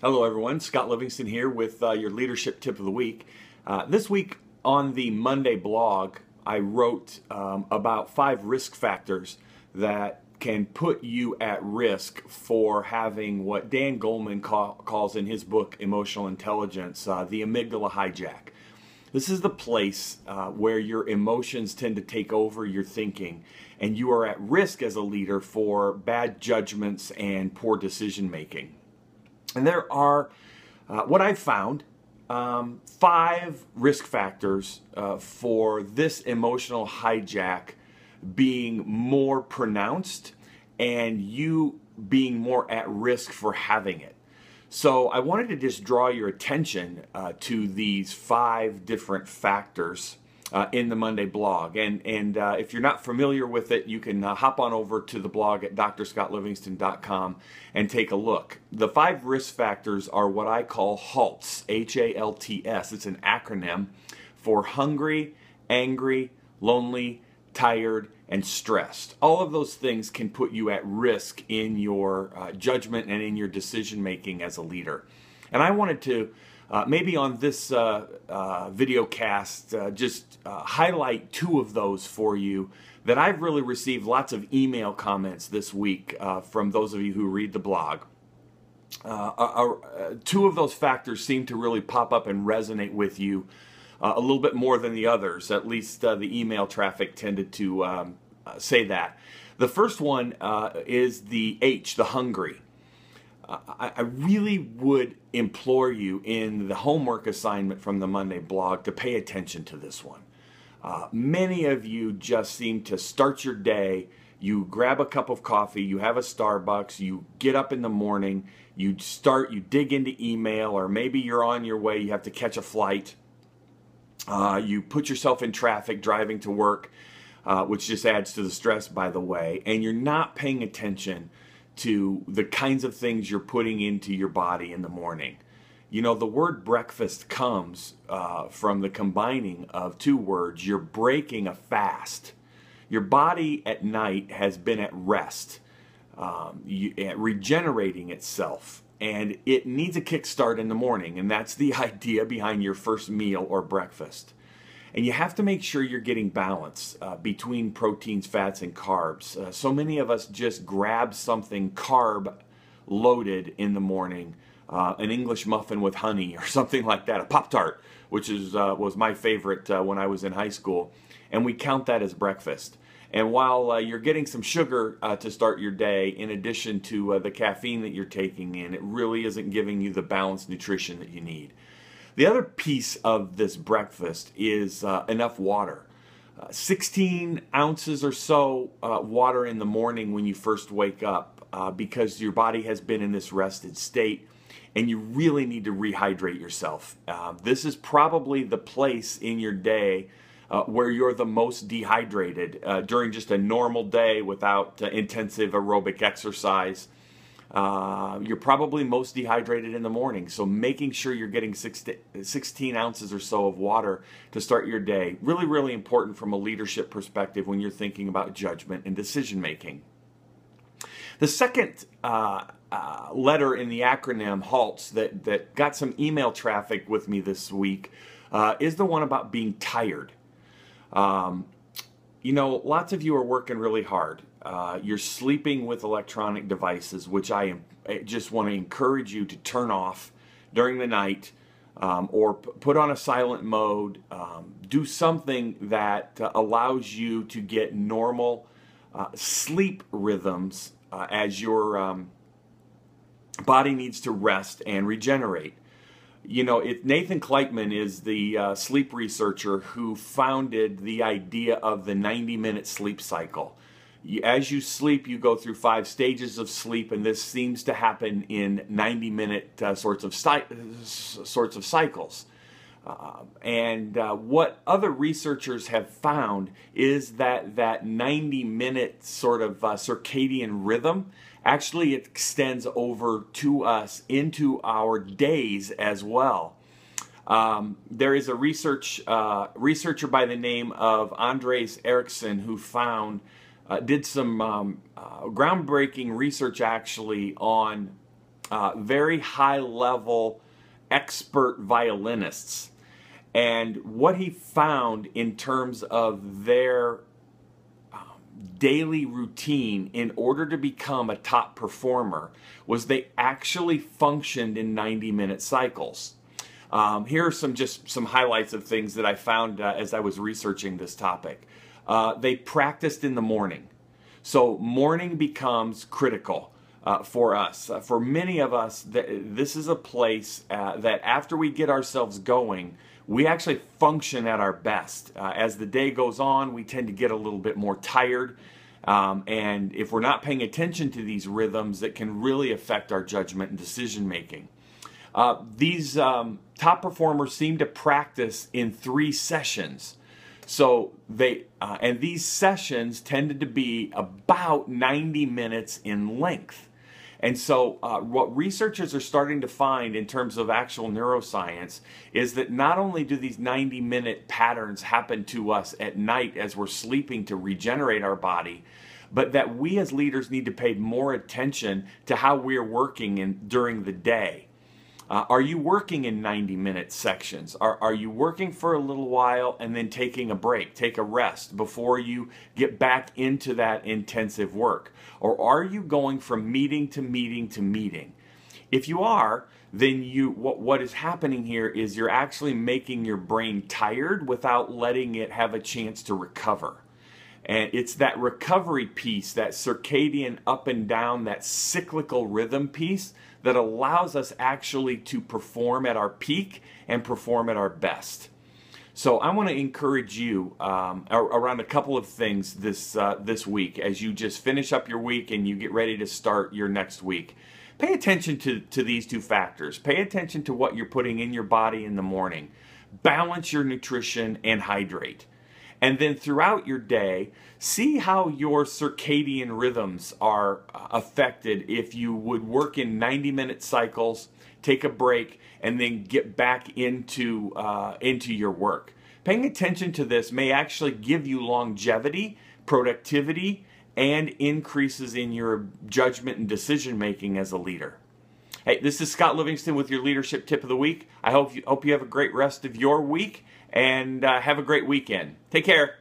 Hello, everyone. Scott Livingston here with your leadership tip of the week. This week on the Monday blog, I wrote about 5 risk factors that can put you at risk for having what Dan Goleman calls in his book Emotional Intelligence, the amygdala hijack. This is the place where your emotions tend to take over your thinking, and you are at risk as a leader for bad judgments and poor decision making. And there are, what I've found, 5 risk factors for this emotional hijack being more pronounced and you being more at risk for having it. So I wanted to just draw your attention to these 5 different factors in the Monday blog. And if you're not familiar with it, you can hop on over to the blog at drscottlivingston.com and take a look. The 5 risk factors are what I call HALTS, H-A-L-T-S. It's an acronym for hungry, angry, lonely, tired, and stressed. All of those things can put you at risk in your judgment and in your decision making as a leader. And I wanted to maybe on this video cast just highlight 2 of those for you that I've really received lots of email comments this week from those of you who read the blog. 2 of those factors seem to really pop up and resonate with you a little bit more than the others. At least the email traffic tended to say that. The first one is the H, the hungry. I really would implore you in the homework assignment from the Monday blog to pay attention to this one. Many of you just seem to start your day, you grab a cup of coffee, you have a Starbucks, you get up in the morning, you dig into email, or maybe you're on your way, you have to catch a flight. You put yourself in traffic driving to work, which just adds to the stress, by the way, and you're not paying attention to the kinds of things you're putting into your body in the morning. You know, the word breakfast comes from the combining of 2 words. You're breaking a fast. Your body at night has been at rest, regenerating itself, and it needs a kickstart in the morning, and that's the idea behind your first meal or breakfast. And you have to make sure you're getting balance between proteins, fats, and carbs. So many of us just grab something carb loaded in the morning, an English muffin with honey or something like that, a Pop-Tart, which was my favorite when I was in high school, and we count that as breakfast. And while you're getting some sugar to start your day, in addition to the caffeine that you're taking in, it really isn't giving you the balanced nutrition that you need. The other piece of this breakfast is enough water. 16 ounces or so water in the morning when you first wake up because your body has been in this rested state and you really need to rehydrate yourself. This is probably the place in your day where you're the most dehydrated during just a normal day without intensive aerobic exercise. You're probably most dehydrated in the morning, so making sure you're getting 16 ounces or so of water to start your day, really, really important from a leadership perspective when you're thinking about judgment and decision making. The second letter in the acronym HALTS that got some email traffic with me this week is the one about being tired. You know, lots of you are working really hard. You're sleeping with electronic devices, which I just want to encourage you to turn off during the night or put on a silent mode. Do something that allows you to get normal sleep rhythms as your body needs to rest and regenerate. You know, Nathan Kleitman is the sleep researcher who founded the idea of the 90-minute sleep cycle. As you sleep, you go through 5 stages of sleep, and this seems to happen in 90-minute sorts of cycles. What other researchers have found is that 90-minute sort of circadian rhythm actually extends over to us into our days as well. There is a researcher by the name of Andres Eriksson who did some groundbreaking research actually on very high-level expert violinists. And what he found in terms of their daily routine in order to become a top performer was they actually functioned in 90-minute cycles. Here are some highlights of things that I found as I was researching this topic. They practiced in the morning. So morning becomes critical for us. For many of us, this is a place that after we get ourselves going, we actually function at our best. As the day goes on, we tend to get a little bit more tired. And if we're not paying attention to these rhythms, it can really affect our judgment and decision making. These top performers seem to practice in 3 sessions. So and these sessions tended to be about 90 minutes in length. And so what researchers are starting to find in terms of actual neuroscience is that not only do these 90-minute patterns happen to us at night as we're sleeping to regenerate our body, but that we as leaders need to pay more attention to how we're working during the day. Are you working in 90-minute sections? Are you working for a little while and then taking a break, take a rest before you get back into that intensive work? Or are you going from meeting to meeting to meeting? If you are, then what is happening here is you're actually making your brain tired without letting it have a chance to recover. And it's that recovery piece, that circadian up and down, that cyclical rhythm piece that allows us actually to perform at our peak and perform at our best. So I want to encourage you around a couple of things this week as you just finish up your week and you get ready to start your next week. Pay attention to these 2 factors. Pay attention to what you're putting in your body in the morning. Balance your nutrition and hydrate. And then throughout your day, see how your circadian rhythms are affected if you would work in 90-minute cycles, take a break, and then get back into your work. Paying attention to this may actually give you longevity, productivity, and increases in your judgment and decision making as a leader. Hey, this is Scott Livingston with your Leadership Tip of the Week. I hope you have a great rest of your week and have a great weekend. Take care.